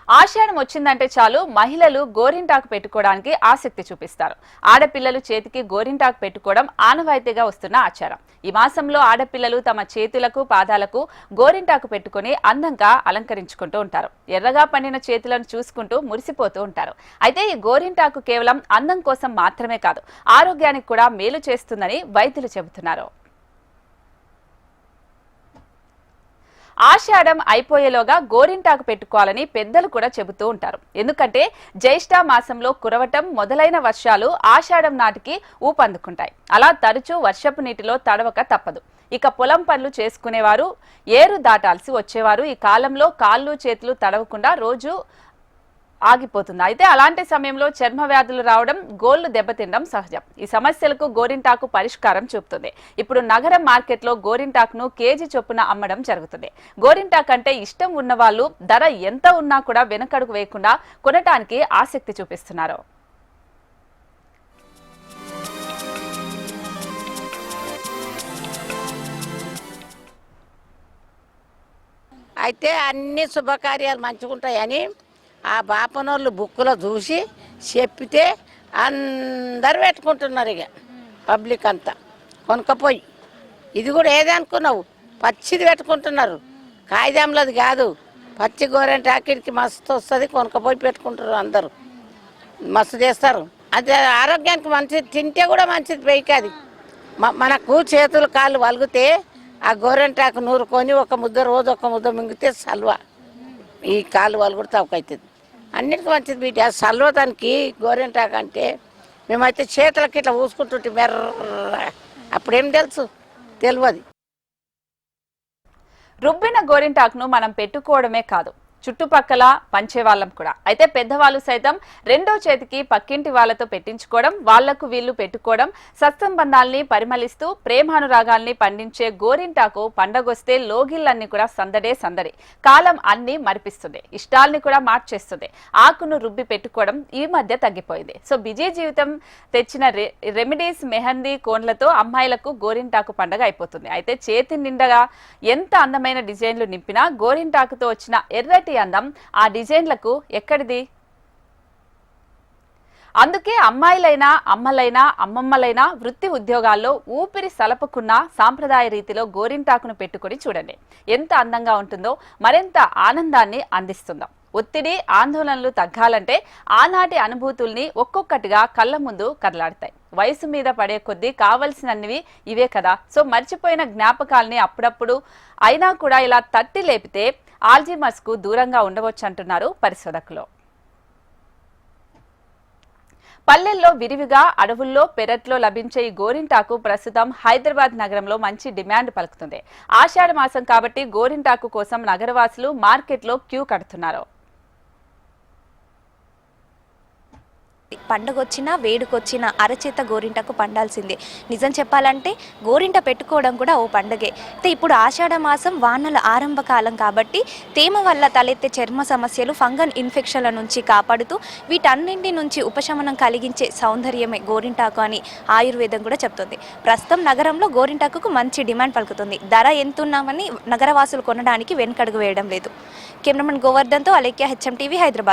ఆషాఢం వచ్చిందంటే చాలు మహిళలు గోరింటాకు పెట్టుకోవడానికి ఆసక్తి చూపిస్తారు. ఆడపిల్లలు చేతికి గోరింటాకు పెట్టుకోవడం ఆనవాయితీగా వస్తున్న ఆచారం. ఈ మాసంలో ఆడపిల్లలు తమ చేతులకు పాదాలకు గోరింటాకు పెట్టుకుని అందంగా అలంకరించుకుంటూ ఉంటారు. ఎర్రగా పండిన చేతులను చూసుకుంటూ మురిసిపోతూ ఉంటారు. అయితే ఈ గోరింటాకు కేవలం అందం కోసం మాత్రమే కాదు, ఆరోగ్యానికి కూడా మేలు చేస్తుందని వైద్యులు చెబుతున్నారు. ఆషాఢం అయిపోయేలోగా గోరింటాకు పెట్టుకోవాలని పెద్దలు కూడా చెబుతూ ఉంటారు. ఎందుకంటే జ్యేష్ఠ మాసంలో కురవటం మొదలైన వర్షాలు ఆషాఢం నాటికి ఊపందుకుంటాయి. అలా తరచూ వర్షపు నీటిలో తడవక తప్పదు. ఇక పొలం పనులు చేసుకునేవారు, ఏరు దాటాల్సి వచ్చేవారు ఈ కాలంలో కాళ్ళు చేతులు తడవకుండా రోజు ఆగిపోతుంది. అయితే అలాంటి సమయంలో చర్మ వ్యాధులు రావడం, గోళ్లు దెబ్బతినడం సహజం. ఈ సమస్యలకు గోరింటాకు పరిష్కారం చూపుతుంది. ఇప్పుడు నగరం మార్కెట్లో గోరింటాకును కేజీ చొప్పున అమ్మడం జరుగుతుంది. గోరింటాకు అంటే ఇష్టం ఉన్న వాళ్ళు ధర ఎంత ఉన్నా కూడా వెనకడుగు వేయకుండా కొనటానికి ఆసక్తి చూపిస్తున్నారు. అయితే అన్ని శుభకార్యాలు మంచిగుంటాయని ఆ బాపనోళ్ళు బుక్కులో చూసి చెప్పితే అందరు పెట్టుకుంటున్నారు. ఇక పబ్లిక్ అంతా కొనుక్కపోయి ఇది కూడా ఏదనుకున్నావు పచ్చిది పెట్టుకుంటున్నారు, కాగితంలోది కాదు. పచ్చి గోరెంటాకిడికి మస్తు వస్తుంది, కొనుక్కపోయి పెట్టుకుంటారు. అందరూ మస్తు చేస్తారు. అది ఆరోగ్యానికి మంచిది, తింటే కూడా మంచిది. పైకి అది మనకు చేతులు కాళ్ళు వలిగితే ఆ గోరెంటాకు నూరుకొని ఒక ముద్ద రోజు ఒక ముద్ద మింగితే సల్వా ఈ కాళ్ళు వలుగుడు తక్కువవుతుంది. అన్నిటికీ మంచిది బిడ్డ. ఆ సల్వతానికి గోరెంటాకు అంటే మేమైతే చేతులకి ఇట్లా ఊసుకుంటుంటే మెర్ర, అప్పుడేం తెలుసు తెలియదు. రుబ్బిన గోరింటాకును మనం పెట్టుకోవడమే కాదు, చుట్టుపక్కల పంచేవాళ్ళం కూడా. అయితే పెద్దవాళ్ళు సైతం రెండో చేతికి పక్కింటి వాళ్లతో పెట్టించుకోవడం, వాళ్లకు వీళ్లు పెట్టుకోవడం, సత్సంబంధాల్ని పరిమళిస్తూ ప్రేమానురాగాల్ని పండించే గోరింటాకు పండగొస్తే లోగిళ్ళన్నీ కూడా సందడే సందడి. కాలం అన్ని మరిపిస్తుంది, ఇష్టాల్ని కూడా మార్చేస్తుంది. ఆకును రుబ్బి పెట్టుకోవడం ఈ మధ్య తగ్గిపోయింది. సో బిజీ జీవితం తెచ్చిన రెమెడీస్, మెహందీ కోన్లతో అమ్మాయిలకు గోరింటాకు పండగ అయిపోతుంది. అయితే చేతి నిండగా ఎంత అందమైన డిజైన్లు నింపినా గోరింటాకుతో వచ్చిన ఎర్రటి అందం ఆ డిజైన్లకు ఎక్కడిది? అందుకే అమ్మాయిలైనా, అమ్మలైనా, అమ్మమ్మలైనా వృత్తి ఉద్యోగాల్లో ఊపిరి సలపకున్న సాంప్రదాయ రీతిలో గోరింటాకును పెట్టుకుని చూడండి. ఎంత అందంగా ఉంటుందో, మరింత ఆనందాన్ని అందిస్తుందో. ఒత్తిడి, ఆందోళనలు తగ్గాలంటే ఆనాటి అనుభూతుల్ని ఒక్కొక్కటిగా కళ్ళ ముందు కదలాడతాయి. వయసు మీద పడే కొద్దీ కావలసినవి ఇవే కదా. సో మర్చిపోయిన జ్ఞాపకాల్ని అప్పుడప్పుడు అయినా కూడా ఇలా తట్టి లేపితే ఆల్జీమర్స్ కు దూరంగా ఉండవచ్చు అంటున్నారు పరిశోధకులు. పల్లెల్లో విరివిగా, అడవుల్లో, పెరట్లో లభించే ఈ గోరింటాకు ప్రస్తుతం హైదరాబాద్ నగరంలో మంచి డిమాండ్ పలుకుతుంది. ఆషాఢ మాసం కాబట్టి గోరింటాకు కోసం నగరవాసులు మార్కెట్లో క్యూ కడుతున్నారు. పండగొచ్చినా వేడుకొచ్చినా అరచేత గోరింటకు పండాల్సిందే. నిజం చెప్పాలంటే గోరింట పెట్టుకోవడం కూడా ఓ పండగే. అయితే ఇప్పుడు ఆషాఢ మాసం వానల ఆరంభ కాలం కాబట్టి తేమ వల్ల తలెత్తే చర్మ సమస్యలు, ఫంగల్ ఇన్ఫెక్షన్ల నుంచి కాపాడుతూ వీటన్నింటి నుంచి ఉపశమనం కలిగించే సౌందర్యమే గోరింటాకు అని ఆయుర్వేదం కూడా చెప్తుంది. ప్రస్తుతం నగరంలో గోరింటాకు మంచి డిమాండ్ పలుకుతుంది. ధర ఎంతున్నామని నగరవాసులు కొనడానికి వెనుకడుగు వేయడం లేదు. కెమెరామెన్ గోవర్ధన్తో అలేఖ్య, HM TV, హైదరాబాద్.